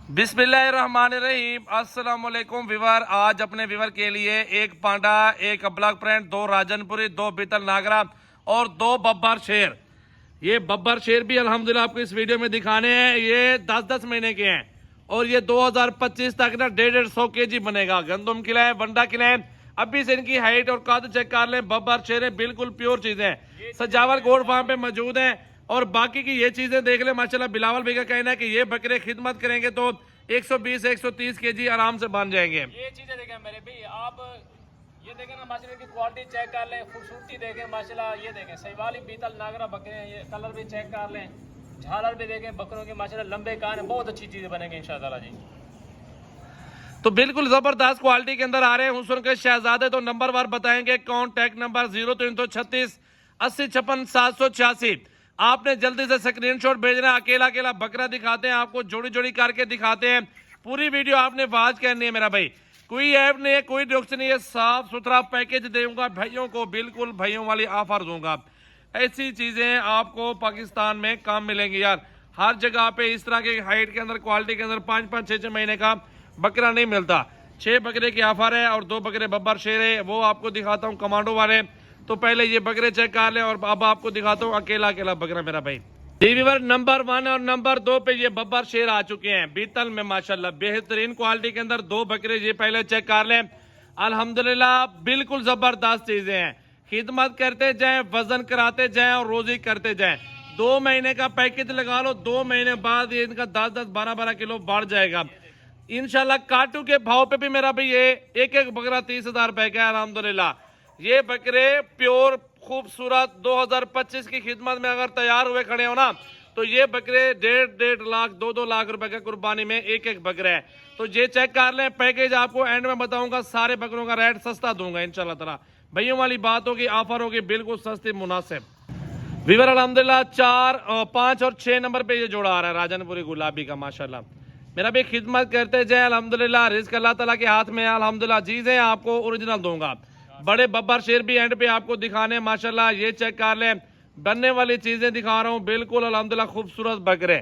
बिस्मिल्लाहिर्रहमानिर्रहीम। अस्सलाम वालेकुम विवर। आज अपने विवर के लिए एक पांडा, एक ब्लैक प्रिंट, 2 राजनपुरी, 2 बीतल नागरा और 2 बब्बर शेर। ये बब्बर शेर भी अल्हम्दुलिल्लाह आपको इस वीडियो में दिखाने हैं। ये 10-10 महीने के हैं और ये 2025 तक ना 150 kg बनेगा। गंदम खिलाए, वंडा खिलाए। अभी से इनकी हाइट और कद चेक कर लें। बब्बर शेर है, बिल्कुल प्योर चीजें। सजावल गोड फार्म पे मौजूद है और बाकी की ये चीजें देख ले। माशाल्लाह बिलावल भाई का कहना है कि ये बकरे खिदमत करेंगे तो 120-130 kg आराम से बन जाएंगे। ये चीजें देखें मेरे भाई, आप ये देखें ना माशाल्लाह की क्वालिटी चेक कर लें, खूबसूरती देखें माशाल्लाह। ये देखें सहीवाली बीतल नागरा बकरे हैं, ये कलर भी चेक कर लें, झालर भी देखें बकरों के माशाल्लाह, लंबे कान है, बहुत अच्छी चीजें बनेंगी इंशाअल्लाह जी। तो बिल्कुल जबरदस्त क्वालिटी के अंदर आ रहे हैं हुस्न के शहजादे। तो नंबर वार बताएंगे। Contact number 0336 80 56 786। आपने जल्दी से स्क्रीनशॉट भेजना है। अकेला अकेला बकरा दिखाते हैं आपको, जोड़ी जोड़ी करके दिखाते हैं। पूरी वीडियो आपने वाच करनी है मेरा भाई, कोई ऐप नहीं है, कोई नुक्स नहीं है। साफ सुथरा पैकेज दूंगा भाइयों को, बिल्कुल भाइयों वाली ऑफर दूंगा। ऐसी चीजें आपको पाकिस्तान में कम मिलेंगी यार। हर जगह पे इस तरह के हाइट के अंदर, क्वालिटी के अंदर 5-5 6-6 महीने का बकरा नहीं मिलता। 6 बकरे की ऑफर है और 2 बकरे बब्बर शेर है, वो आपको दिखाता हूँ कमांडो वाले। तो पहले ये बकरे चेक कर ले और अब आपको दिखाता हूँ अकेला अकेला बकरा मेरा भाई। वीवर नंबर 1 और नंबर 2 पे ये बब्बर शेर आ चुके हैं बीतल में माशाल्लाह। बेहतरीन क्वालिटी के अंदर 2 बकरे ये पहले चेक कर लें। अल्हम्दुलिल्लाह बिल्कुल जबरदस्त चीजें हैं। खिदमत करते जाएं, वजन कराते जाएं और रोजी करते जाएं। 2 महीने का पैकेज लगा लो, 2 महीने बाद ये इनका 10-10 12-12 किलो बढ़ जाएगा इंशाल्लाह। काटू के भाव पे भी मेरा भाई ये एक बकरा 30,000 रुपए का है अल्हम्दुलिल्लाह। ये बकरे प्योर खूबसूरत 2025 की खिदमत में अगर तैयार हुए खड़े हो ना, तो ये बकरे 1.5 लाख 2-2 लाख रुपए का कुर्बानी में एक बकरा है। तो ये चेक कर लें। पैकेज आपको एंड में बताऊंगा, सारे बकरों का रेट सस्ता दूंगा इंशाल्लाह ताला। भैयों वाली बात होगी, ऑफर होगी बिल्कुल सस्ती मुनासिब। विवर अल्हम्दुलिल्लाह 4, 5 और 6 नंबर पे ये जोड़ा आ रहा है राजनपुरी गुलाबी का माशाल्लाह। मेरा भी खिदमत करते जाए अल्हम्दुलिल्लाह। रिस्क अल्लाह ताला के हाथ में है अल्हम्दुलिल्लाह। चीजें आपको ओरिजिनल दूंगा। बड़े बब्बर शेर भी एंड पे आपको दिखाने माशाल्लाह। ये चेक कर लें, बनने वाली चीजें दिखा रहा हूँ बिल्कुल अल्हम्दुलिल्लाह। खूबसूरत बकरे,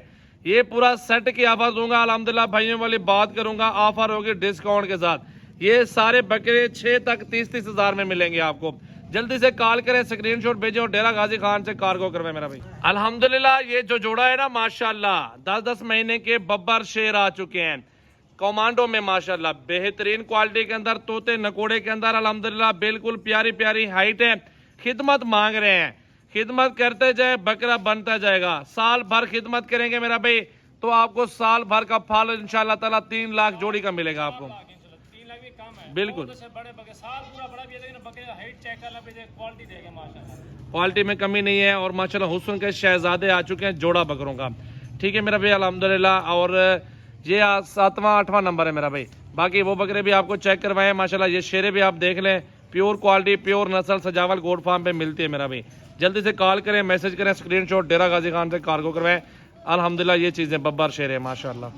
ये पूरा सेट की ऑफर दूंगा अल्हम्दुलिल्लाह। भाइयों वाली बात करूंगा, ऑफर होगी डिस्काउंट के साथ। ये सारे बकरे 6 तक 30-30 हजार में मिलेंगे आपको। जल्दी से कॉल करें, स्क्रीनशॉट भेजें और डेरा गाजी खान से कार्गो करवाए मेरा भाई। अल्हम्दुलिल्लाह ये जो जोड़ा है ना माशाल्लाह, 10-10 महीने के बब्बर शेर आ चुके हैं कमांडो में माशाल्लाह। बेहतरीन क्वालिटी के अंदर, तोते नकोड़े के अंदर अल्हम्दुलिल्लाह। बिल्कुल प्यारी प्यारी हाइट है। खिदमत मांग रहे हैं, खिदमत करते जाए बकरा बनता जाएगा। साल भर खिदमत करेंगे मेरा भाई तो आपको साल भर का फल इंशाल्लाह ताला 3 लाख जोड़ी का मिलेगा आपको। 3 लाख भी कम है बिल्कुल बड़े बकरे, साल पूरा बड़ा भी है, लेकिन बकरे का हाइट चेक करना पे क्वालिटी देखें माशाल्लाह। क्वालिटी में कमी नहीं है और माशाल्लाह हुस्न के शहजादे आ चुके हैं जोड़ा बकरों का। ठीक है मेरा भाई अल्हम्दुलिल्लाह। और ये 7वां 8वां नंबर है मेरा भाई। बाकी वो बकरे भी आपको चेक करवाए माशाल्लाह। ये शेरे भी आप देख लें, प्योर क्वालिटी, प्योर नस्ल सजावल गोड फार्म पे मिलती है मेरा भाई। जल्दी से कॉल करें, मैसेज करें, स्क्रीनशॉट डेरा गाजी खान से कार्गो करवाएं। अल्हम्दुलिल्लाह ये चीजें बब्बर शेर है माशाल्लाह।